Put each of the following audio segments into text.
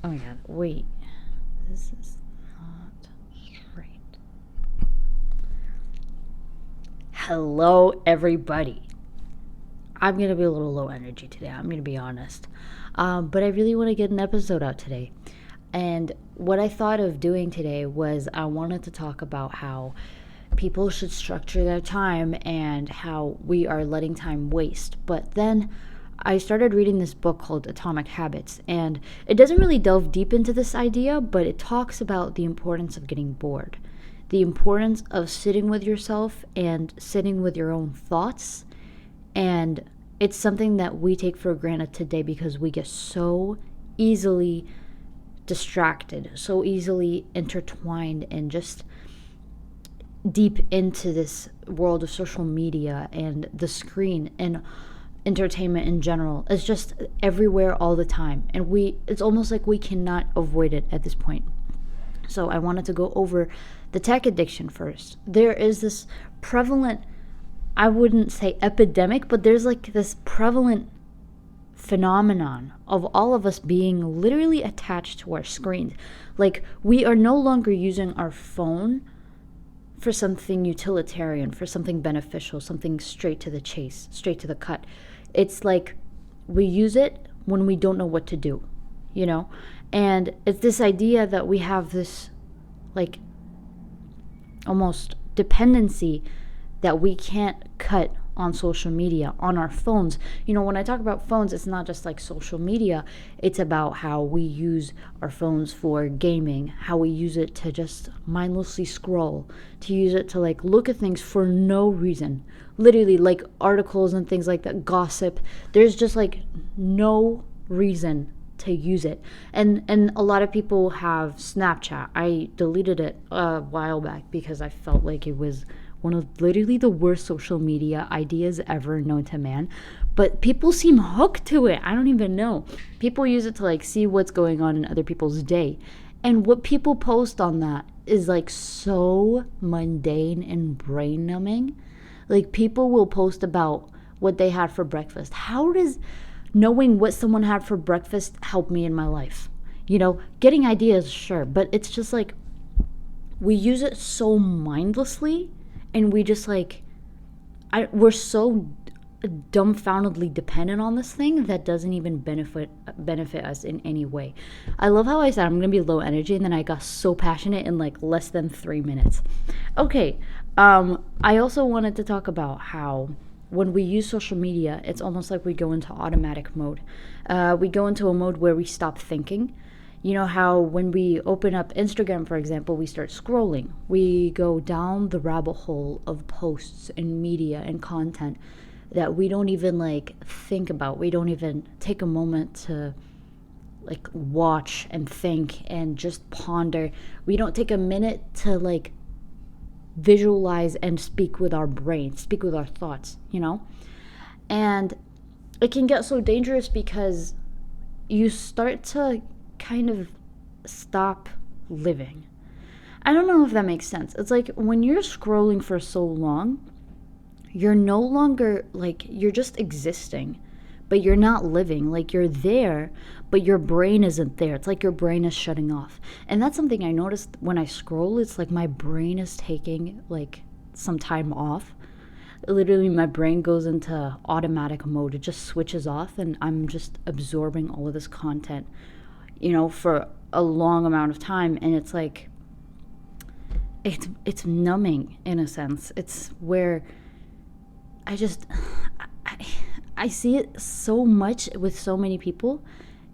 Oh my god, wait. This is not straight. Hello, everybody. I'm going to be a little low energy today. I'm going to be honest. But I really want to get an episode out today. And what I thought of doing today was I wanted to talk about how people should structure their time and how we are letting time waste. But then I started reading this book called Atomic Habits, and it doesn't really delve deep into this idea, but it talks about the importance of getting bored, the importance of sitting with yourself and sitting with your own thoughts. And it's something that we take for granted today because we get so easily distracted, so easily intertwined, and just deep into this world of social media and the screen and entertainment in general. It's just everywhere all the time, and it's almost like we cannot avoid it at this point. So I wanted to go over the tech addiction first. There is this prevalent, I wouldn't say epidemic, but there's like this prevalent phenomenon of all of us being literally attached to our screens. Like, we are no longer using our phone for something utilitarian, for something beneficial, something straight to the chase, straight to the cut. It's like we use it when we don't know what to do, you know? And it's this idea that we have this, like, almost dependency that we can't cut on social media, on our phones. You know, when I talk about phones, it's not just like social media. It's about how we use our phones for gaming, how we use it to just mindlessly scroll, to use it to like look at things for no reason. Literally, like articles and things like that, gossip. There's just like no reason to use it. And a lot of people have Snapchat. I deleted it a while back because I felt like it was one of literally the worst social media ideas ever known to man. But people seem hooked to it. I don't even know. People use it to like see what's going on in other people's day. And what people post on that is like so mundane and brain numbing. Like, people will post about what they had for breakfast. How does knowing what someone had for breakfast help me in my life? You know, getting ideas, sure, but it's just like we use it so mindlessly. And we just like, we're so dumbfoundedly dependent on this thing that doesn't even benefit us in any way. I love how I said I'm gonna be low energy, and then I got so passionate in like less than 3 minutes. Okay, I also wanted to talk about how when we use social media, it's almost like we go into automatic mode. We go into a mode where we stop thinking. You know how when we open up Instagram, for example, we start scrolling. We go down the rabbit hole of posts and media and content that we don't even like think about. We don't even take a moment to like watch and think and just ponder. We don't take a minute to like visualize and speak with our brain, speak with our thoughts, you know? And it can get so dangerous because you start to kind of stop living. I don't know if that makes sense. It's like when you're scrolling for so long, you're no longer like, you're just existing, but you're not living. Like, you're there, but your brain isn't there. It's like your brain is shutting off. And that's something I noticed when I scroll. It's like my brain is taking like some time off. Literally, my brain goes into automatic mode. It just switches off, and I'm just absorbing all of this content, you know, for a long amount of time. And it's like, it's numbing in a sense. It's where I see it so much with so many people,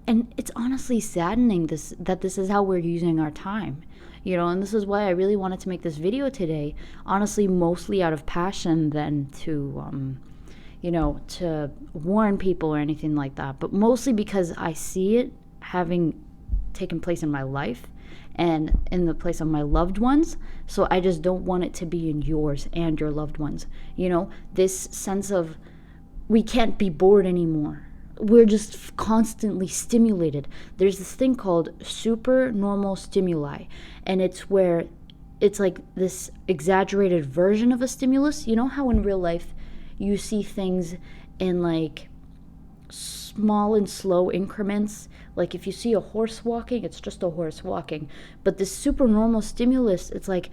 and it's honestly saddening that this is how we're using our time, you know. And this is why I really wanted to make this video today, honestly, mostly out of passion than to you know, to warn people or anything like that, but mostly because I see it having taken place in my life and in the place of my loved ones. So I just don't want it to be in yours and your loved ones. You know, this sense of we can't be bored anymore. We're just constantly stimulated. There's this thing called supernormal stimuli, and it's where it's like this exaggerated version of a stimulus. You know how in real life you see things in like small and slow increments. Like if you see a horse walking, it's just a horse walking. But this supernormal stimulus, it's like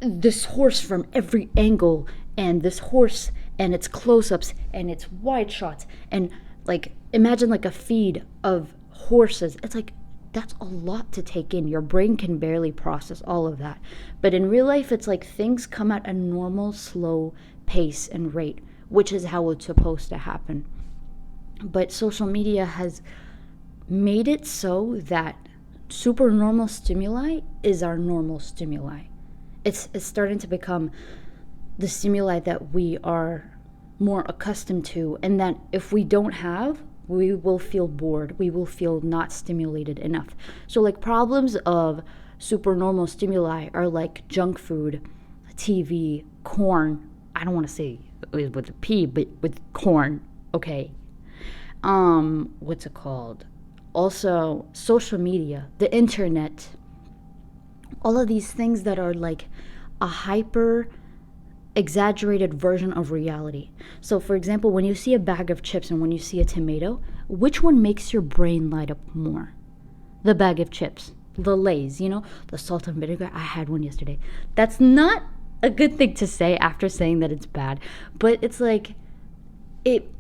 this horse from every angle, and this horse and its close-ups and its wide shots, and like imagine like a feed of horses. It's like that's a lot to take in. Your brain can barely process all of that. But in real life, it's like things come at a normal, slow pace and rate, which is how it's supposed to happen. But social media has made it so that supernormal stimuli is our normal stimuli. It's starting to become the stimuli that we are more accustomed to, and that if we don't have, we will feel bored. We will feel not stimulated enough. So like problems of supernormal stimuli are like junk food, TV, corn. I don't want to say with a P, but with corn, okay. What's it called? Also, social media, the internet, all of these things that are like a hyper exaggerated version of reality. So for example, when you see a bag of chips and when you see a tomato, which one makes your brain light up more? The bag of chips, the Lay's, the salt and vinegar. I had one yesterday. That's not a good thing to say after saying that it's bad, but it's like it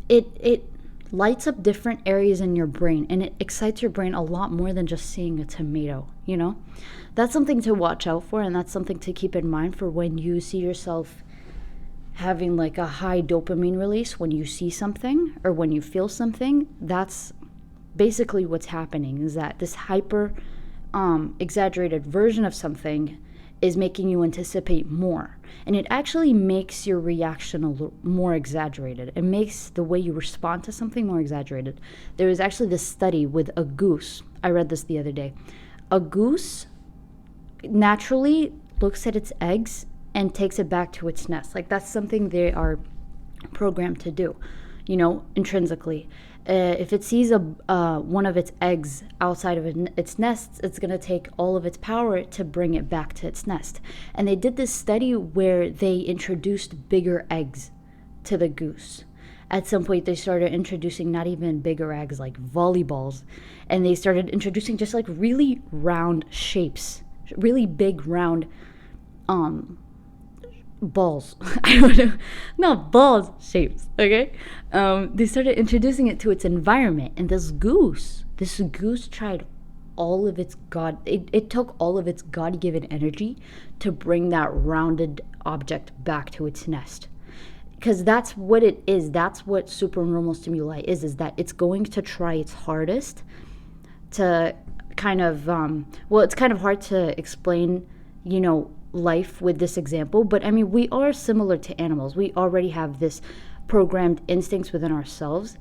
lights up different areas in your brain, and it excites your brain a lot more than just seeing a tomato. That's something to watch out for, and that's something to keep in mind for when you see yourself having like a high dopamine release when you see something or when you feel something. That's basically what's happening, is that this hyper exaggerated version of something is making you anticipate more, and it actually makes your reaction a little more exaggerated. It makes the way you respond to something more exaggerated. There was actually this study with a goose. I read this the other day. A goose naturally looks at its eggs and takes it back to its nest. Like that's something they are programmed to do, intrinsically. If it sees one of its eggs outside of its nest, it's going to take all of its power to bring it back to its nest. And they did this study where they introduced bigger eggs to the goose. At some point, they started introducing not even bigger eggs, like volleyballs, and they started introducing just like really round shapes, really big round balls. I don't know, not balls, shapes, okay? They started introducing it to its environment, and this goose tried all of its it took all of its God-given energy to bring that rounded object back to its nest. Because that's what it is. That's what supernormal stimuli is that it's going to try its hardest to kind of, it's kind of hard to explain, life with this example, but I mean, we are similar to animals. We already have this programmed instincts within ourselves,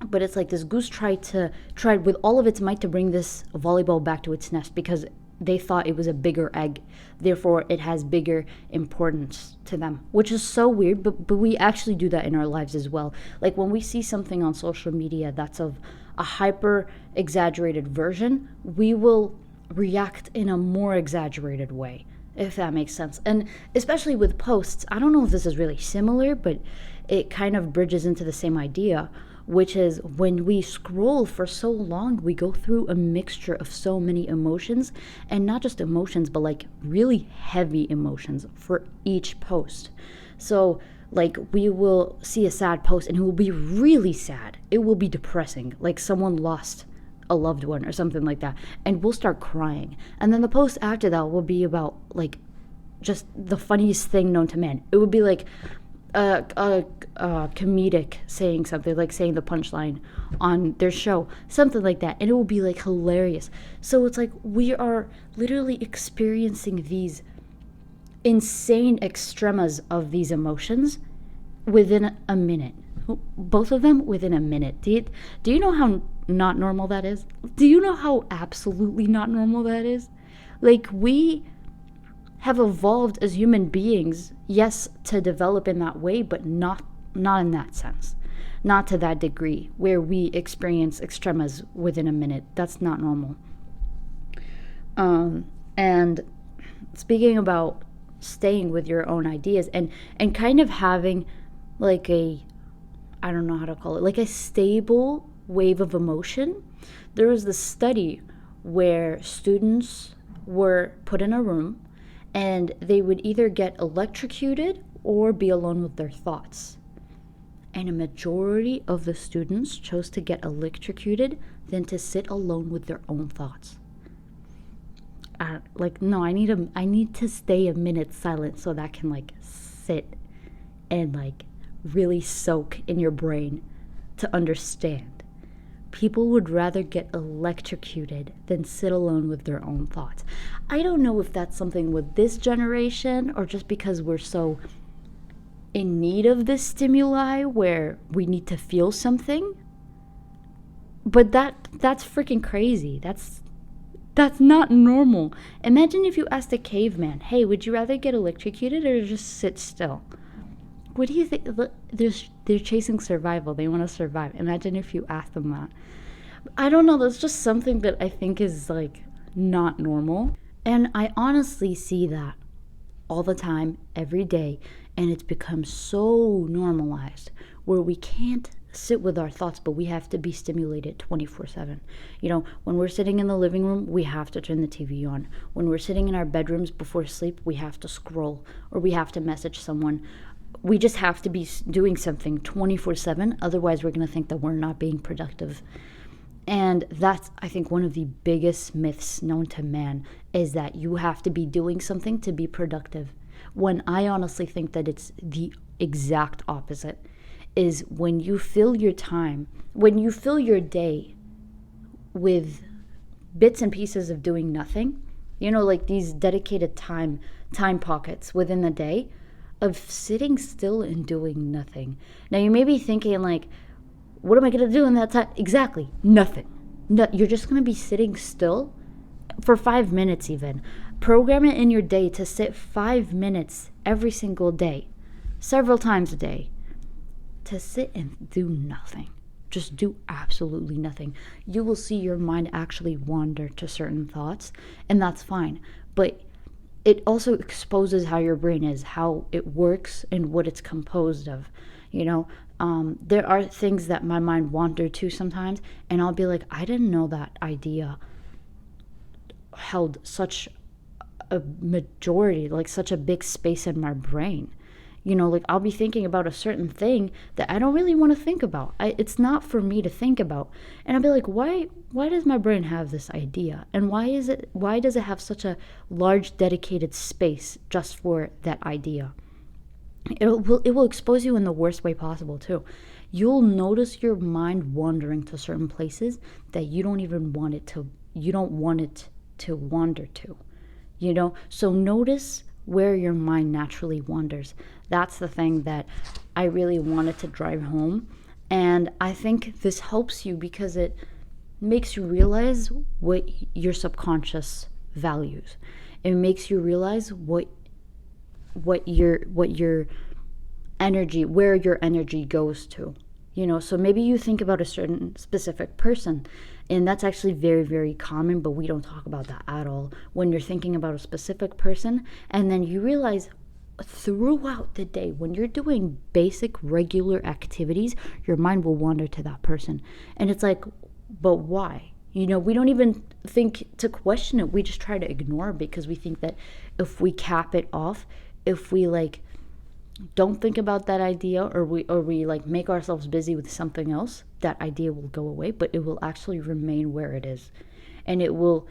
but it's like this goose tried with all of its might to bring this volleyball back to its nest because they thought it was a bigger egg, therefore it has bigger importance to them, which is so weird, but we actually do that in our lives as well. Like when we see something on social media that's of a hyper exaggerated version, we will react in a more exaggerated way, if that makes sense. And especially with posts, I don't know if this is really similar, but it kind of bridges into the same idea, which is when we scroll for so long, we go through a mixture of so many emotions, and not just emotions, but like really heavy emotions for each post. So like we will see a sad post and it will be really sad. It will be depressing, like someone lost a loved one or something like that, and we'll start crying. And then the post after that will be about like just the funniest thing known to man. It would be like comedic saying something, like saying the punchline on their show, something like that, and it will be like hilarious. So it's like we are literally experiencing these insane extremas of these emotions within a minute, both of them within a minute. Do you know how not normal that is? Do you know how absolutely not normal that is? Like, we have evolved as human beings, yes, to develop in that way, but not in that sense, not to that degree where we experience extremas within a minute. That's not normal. And speaking about staying with your own ideas and kind of having like I don't know how to call it, like a stable wave of emotion. There was this study where students were put in a room and they would either get electrocuted or be alone with their thoughts. And a majority of the students chose to get electrocuted than to sit alone with their own thoughts. No, I need to stay a minute silent so that I can sit and really soak in your brain to understand. People would rather get electrocuted than sit alone with their own thoughts. I don't know if that's something with this generation or just because we're so in need of this stimuli where we need to feel something. But that's freaking crazy. That's not normal. Imagine if you asked a caveman, hey, would you rather get electrocuted or just sit still? What do you think? They're chasing survival. They want to survive. Imagine if you asked them that. I don't know. That's just something that I think is not normal. And I honestly see that all the time, every day. And it's become so normalized where we can't sit with our thoughts, but we have to be stimulated 24/7. When we're sitting in the living room, we have to turn the TV on. When we're sitting in our bedrooms before sleep, we have to scroll or we have to message someone. We just have to be doing something 24/7. Otherwise, we're going to think that we're not being productive. And that's, I think, one of the biggest myths known to man is that you have to be doing something to be productive. When I honestly think that it's the exact opposite. Is when you fill your time, when you fill your day with bits and pieces of doing nothing, these dedicated time pockets within the day of sitting still and doing nothing. Now you may be thinking what am I going to do in that time? Exactly, nothing. No, you're just going to be sitting still for 5 minutes even. Program it in your day to sit 5 minutes every single day, several times a day. To sit and do nothing. Just do absolutely nothing. You will see your mind actually wander to certain thoughts, and that's fine. But it also exposes how your brain is, how it works, and what it's composed of. There are things that my mind wander to sometimes, and I'll be like, I didn't know that idea held such a majority, such a big space in my brain. I'll be thinking about a certain thing that I don't really want to think about. It's not for me to think about. And I'll be like, why does my brain have this idea? And why does it have such a large dedicated space just for that idea? It will expose you in the worst way possible too. You'll notice your mind wandering to certain places that you don't want it to wander to. So notice where your mind naturally wanders. That's the thing that I really wanted to drive home. And I think this helps you because it makes you realize what your subconscious values. It makes you realize what your energy, where your energy goes to. So maybe you think about a certain specific person, and that's actually very, very common, but we don't talk about that at all. When you're thinking about a specific person, and then you realize throughout the day, when you're doing basic, regular activities, your mind will wander to that person. And it's but why? We don't even think to question it. We just try to ignore it because we think that if we cap it off, if we don't think about that idea or we make ourselves busy with something else, that idea will go away, but it will actually remain where it is. And it will,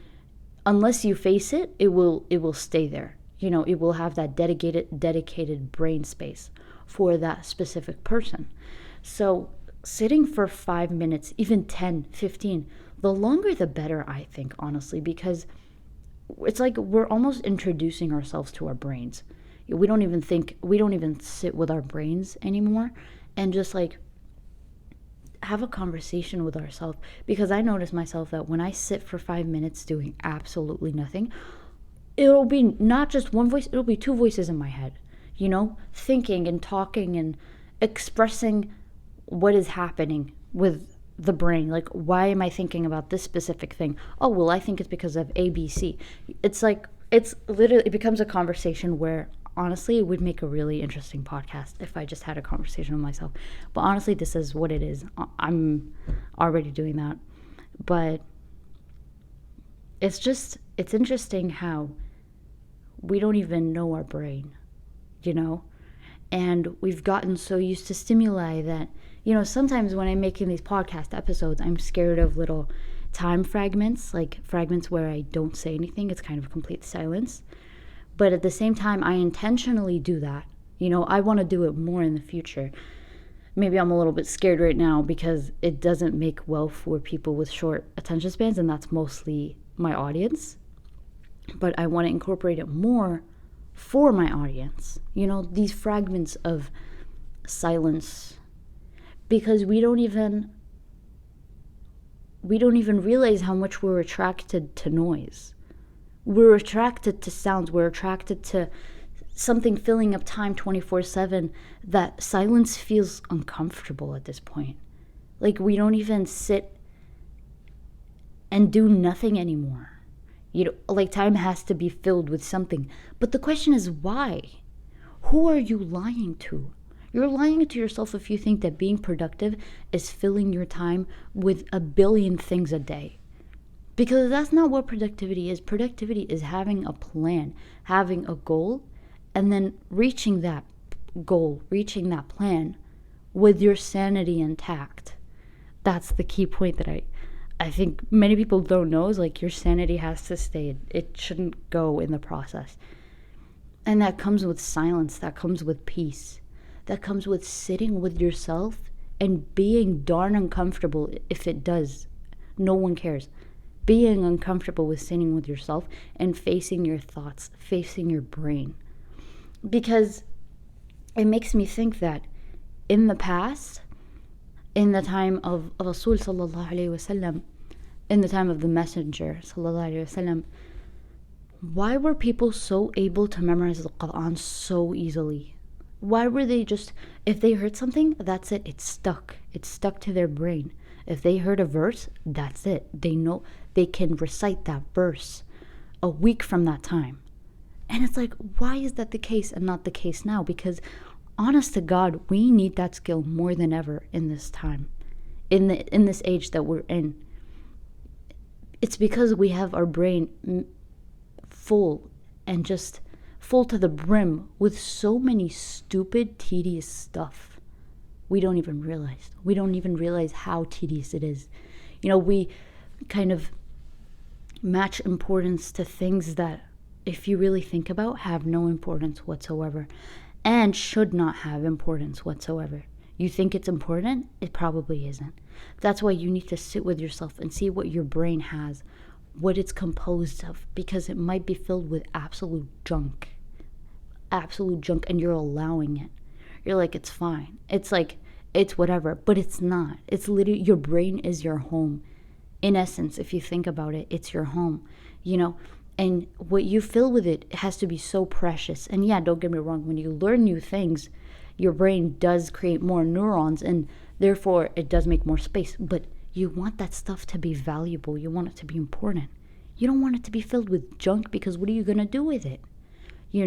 unless you face it, it will stay there. It will have that dedicated brain space for that specific person. So sitting for 5 minutes, even 10, 15, the longer the better, I think, honestly, because it's we're almost introducing ourselves to our brains. We don't even sit with our brains anymore and just have a conversation with ourselves. Because I notice myself that when I sit for 5 minutes doing absolutely nothing, it'll be not just one voice, it'll be two voices in my head, thinking and talking and expressing what is happening with the brain. Why am I thinking about this specific thing? Oh, well, I think it's because of ABC. It's literally, it becomes a conversation where honestly, it would make a really interesting podcast if I just had a conversation with myself. But honestly, this is what it is. I'm already doing that. But it's interesting how we don't even know our brain, you know? And we've gotten so used to stimuli that, sometimes when I'm making these podcast episodes, I'm scared of little time fragments, like fragments where I don't say anything. It's kind of complete silence. But at the same time, I intentionally do that. I want to do it more in the future. Maybe I'm a little bit scared right now because it doesn't make well for people with short attention spans, and that's mostly my audience. But I want to incorporate it more for my audience. These fragments of silence, because we don't even realize how much we're attracted to noise. We're attracted to sounds. We're attracted to something filling up time 24/7, that silence feels uncomfortable at this point. Like we don't even sit and do nothing anymore. Like time has to be filled with something. But the question is why? Who are you lying to? You're lying to yourself if you think that being productive is filling your time with a billion things a day. Because that's not what productivity is. Productivity is having a plan, having a goal, and then reaching that goal, reaching that plan with your sanity intact. That's the key point that I think many people don't know, is like your sanity has to stay. It shouldn't go in the process. And that comes with silence. That comes with peace. That comes with sitting with yourself and being darn uncomfortable if it does. No one cares. Being uncomfortable with sitting with yourself and facing your thoughts, facing your brain. Because it makes me think that in the past, in the time of Rasul sallallahu alayhi wasallam, in the time of the Messenger sallallahu alayhi wasallam, why were people so able to memorize the Quran so easily? Why were they just, if they heard something, that's it, it's stuck to their brain. If they heard a verse, that's it. They know they can recite that verse a week from that time. And it's like, why is that the case and not the case now? Because honest to God, we need that skill more than ever in this time, in this age that we're in. It's because we have our brain full, and just full to the brim with so many stupid, tedious stuff. We don't even realize how tedious it is. We kind of match importance to things that, if you really think about, have no importance whatsoever and should not have importance whatsoever. You think it's important? It probably isn't. That's why you need to sit with yourself and see what your brain has, what it's composed of, because it might be filled with absolute junk, and you're allowing it. You're like, it's fine. It's like, it's whatever, but it's not. It's literally, your brain is your home. In essence, if you think about it, it's your home, and what you fill with it has to be so precious. And yeah, don't get me wrong, when you learn new things, your brain does create more neurons, and therefore it does make more space. But you want that stuff to be valuable. You want it to be important. You don't want it to be filled with junk, because what are you going to do with it? You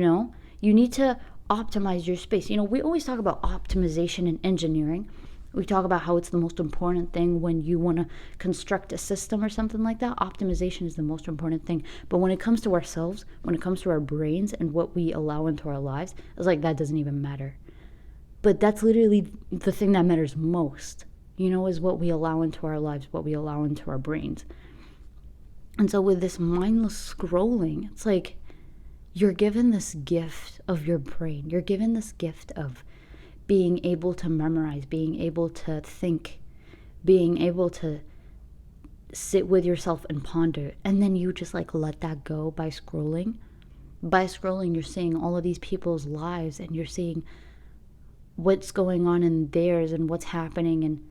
need to optimize your space. We always talk about optimization in engineering. We talk about how it's the most important thing when you want to construct a system or something like that. Optimization is the most important thing. But when it comes to ourselves, when it comes to our brains and what we allow into our lives, it's like that doesn't even matter. But that's literally the thing that matters most, is what we allow into our lives, what we allow into our brains. And so with this mindless scrolling, it's like you're given this gift of your brain. You're given this gift of being able to memorize, being able to think, being able to sit with yourself and ponder. And then you just like let that go by scrolling. By scrolling, you're seeing all of these people's lives, and you're seeing what's going on in theirs and what's happening and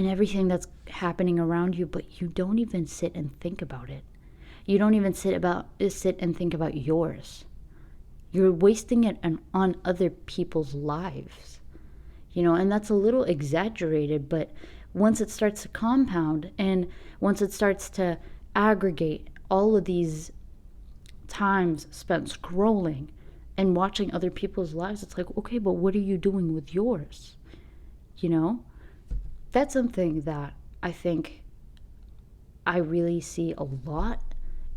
everything that's happening around you, but you don't even sit and think about it. You don't even sit and think about yours. You're wasting it on other people's lives, and that's a little exaggerated, but once it starts to compound, and once it starts to aggregate all of these times spent scrolling and watching other people's lives, it's like, okay, but what are you doing with yours? You know? That's something that I think I really see a lot,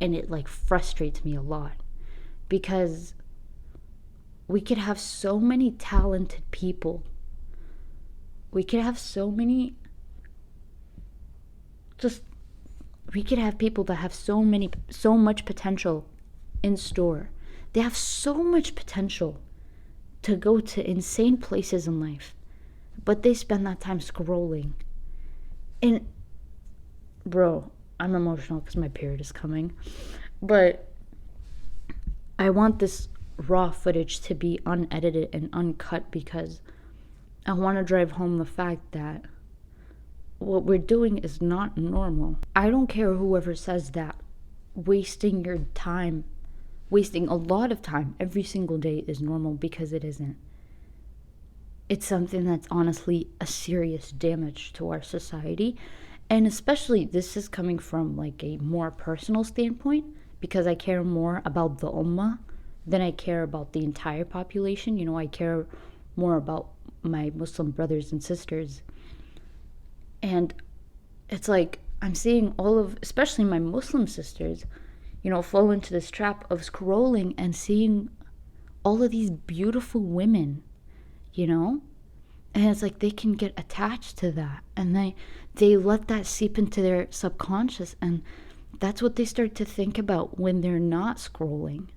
and it like frustrates me a lot, because we could have so many talented people. We could have so many, we could have people that have so much potential in store. They have so much potential to go to insane places in life, but they spend that time scrolling. And bro, I'm emotional because my period is coming, but I want this raw footage to be unedited and uncut, because I want to drive home the fact that what we're doing is not normal. I don't care whoever says that wasting your time, wasting a lot of time every single day is normal, because it isn't. It's something that's honestly a serious damage to our society. And especially this is coming from like a more personal standpoint, because I care more about the ummah than I care about the entire population. You know, I care more about my Muslim brothers and sisters. And it's like I'm seeing all of, especially my Muslim sisters, you know, fall into this trap of scrolling and seeing all of these beautiful women, you know? And it's like they can get attached to that, and they let that seep into their subconscious, and that's what they start to think about when they're not scrolling.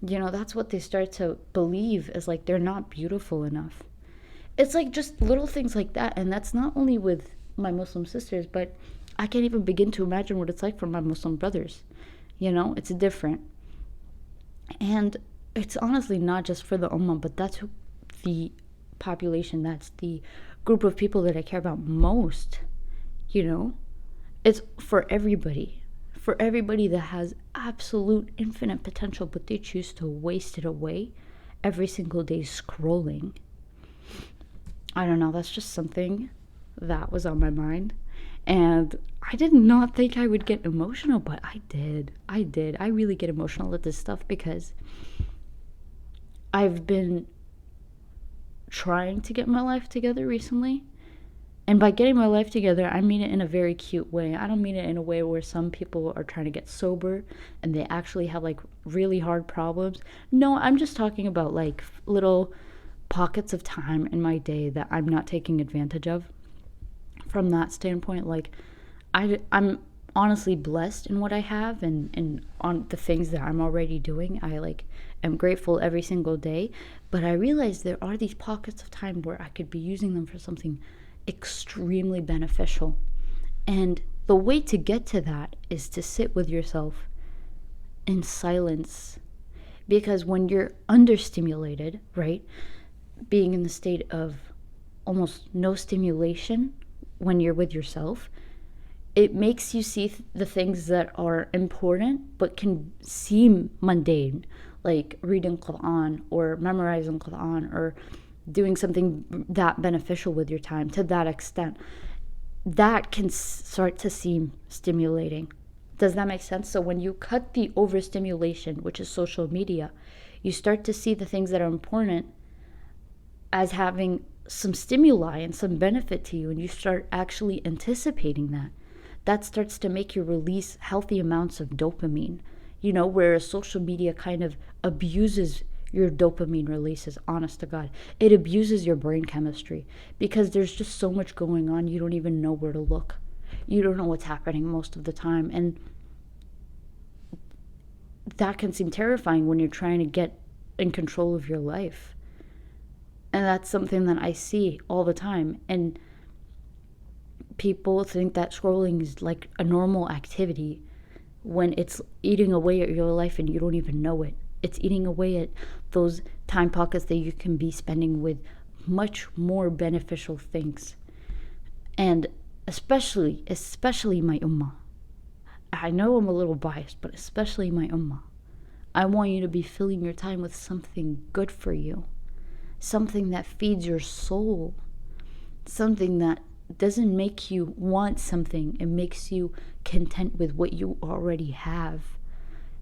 You know, that's what they start to believe, is like they're not beautiful enough. It's like just little things like that, and that's not only with my Muslim sisters, but I can't even begin to imagine what it's like for my Muslim brothers. You know, it's different. And it's honestly not just for the ummah, but that's the population, that's the group of people that I care about most. You know, it's for everybody that has absolute infinite potential, but they choose to waste it away every single day scrolling. I don't know, that's just something that was on my mind, and I did not think I would get emotional, but I did. I really get emotional at this stuff, because I've been trying to get my life together recently. And by getting my life together, I mean it in a very cute way. I don't mean it in a way where some people are trying to get sober and they actually have like really hard problems. No, I'm just talking about like little pockets of time in my day that I'm not taking advantage of. From that standpoint, like I'm honestly blessed in what I have, and on the things that I'm already doing. I like am grateful every single day, but I realize there are these pockets of time where I could be using them for something extremely beneficial. And the way to get to that is to sit with yourself in silence, because when you're understimulated, right, being in the state of almost no stimulation when you're with yourself, it makes you see the things that are important but can seem mundane, like reading Quran or memorizing Quran or doing something that beneficial with your time. To that extent, that can start to seem stimulating. Does that make sense? So when you cut the overstimulation, which is social media, you start to see the things that are important as having some stimuli and some benefit to you, and you start actually anticipating that. That starts to make you release healthy amounts of dopamine, you know, whereas social media kind of abuses your dopamine releases. Honest to God, it abuses your brain chemistry, because there's just so much going on, you don't even know where to look. You don't know what's happening most of the time, and that can seem terrifying when you're trying to get in control of your life. And that's something that I see all the time. And people think that scrolling is like a normal activity when it's eating away at your life and you don't even know it. It's eating away at those time pockets that you can be spending with much more beneficial things. And especially my ummah. I know I'm a little biased, but especially my ummah. I want you to be filling your time with something good for you. Something that feeds your soul. Something that doesn't make you want something. It makes you content with what you already have.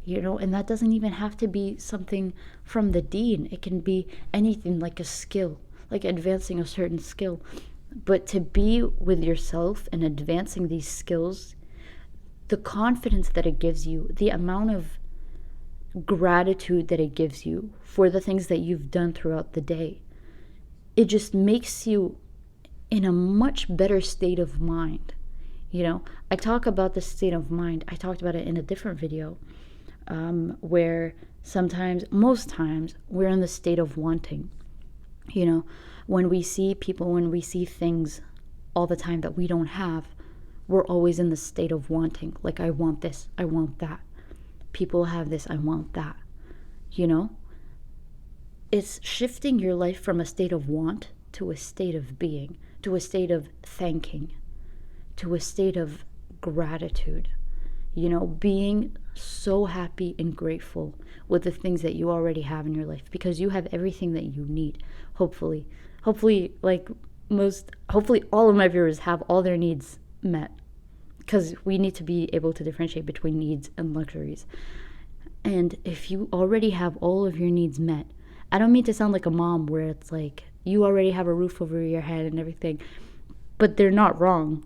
And that doesn't even have to be something from the dean. It can be anything, like a skill, like advancing a certain skill. But to be with yourself and advancing these skills, the confidence that it gives you, the amount of gratitude that it gives you for the things that you've done throughout the day, it just makes you in a much better state of mind. I talk about the state of mind. I talked about it in a different video, where most times, we're in the state of wanting. When we see people, when we see things all the time that we don't have, we're always in the state of wanting. Like, I want this, I want that. People have this, I want that. It's shifting your life from a state of want to a state of being, to a state of thanking, to a state of gratitude. Being so happy and grateful with the things that you already have in your life, because you have everything that you need. Hopefully all of my viewers have all their needs met, because we need to be able to differentiate between needs and luxuries. And if you already have all of your needs met, I don't mean to sound like a mom where it's like you already have a roof over your head and everything, but they're not wrong.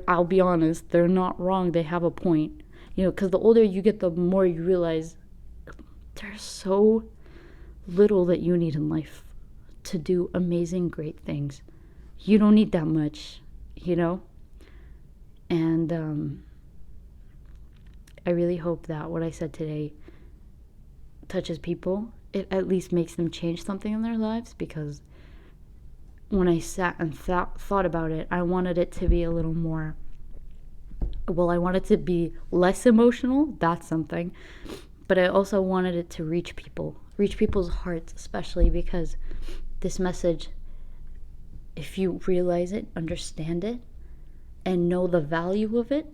I'll be honest, they're not wrong. They have a point. Because the older you get, the more you realize there's so little that you need in life to do amazing, great things. You don't need that much, And I really hope that what I said today touches people. It at least makes them change something in their lives, because when I sat and thought about it, I wanted it to be a little more, I wanted to be less emotional. That's something. But I also wanted it to reach people's hearts, especially because this message, if you realize it, understand it, and know the value of it,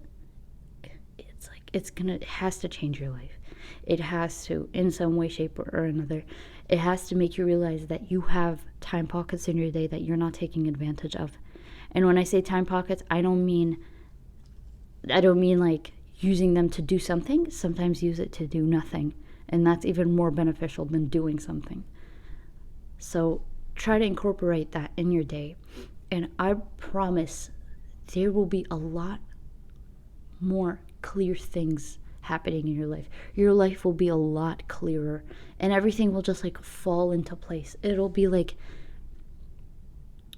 it has to change your life. It has to, in some way, shape, or another. It has to make you realize that you have time pockets in your day that you're not taking advantage of. And when I say time pockets, I don't mean like using them to do something. Sometimes use it to do nothing, and that's even more beneficial than doing something. So try to incorporate that in your day, and I promise there will be a lot more clear things happening in your life. Your life will be a lot clearer, and everything will just fall into place. It'll be like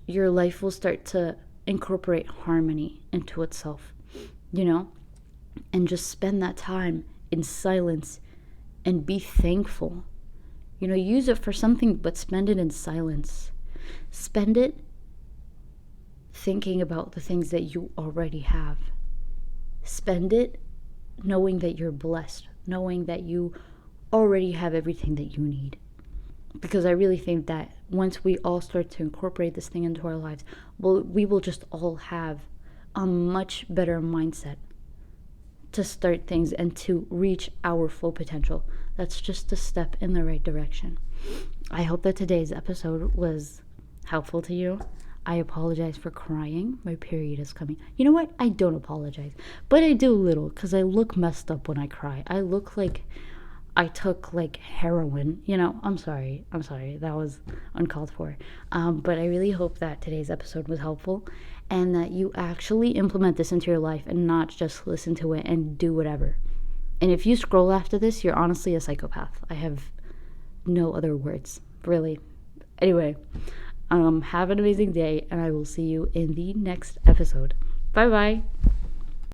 your life will start to incorporate harmony into itself, and just spend that time in silence and be thankful. Use it for something, but spend it in silence. Spend it thinking about the things that you already have. Spend it knowing that you're blessed, knowing that you already have everything that you need. Because I really think that once we all start to incorporate this thing into our lives, we will just all have a much better mindset to start things and to reach our full potential. That's just a step in the right direction. I hope that today's episode was helpful to you. I apologize for crying. My period is coming. You know what? I don't apologize. But I do a little, because I look messed up when I cry. I look like I took heroin. I'm sorry. That was uncalled for. But I really hope that today's episode was helpful, and that you actually implement this into your life and not just listen to it and do whatever. And if you scroll after this, you're honestly a psychopath. I have no other words, really. Anyway, have an amazing day, and I will see you in the next episode. Bye-bye.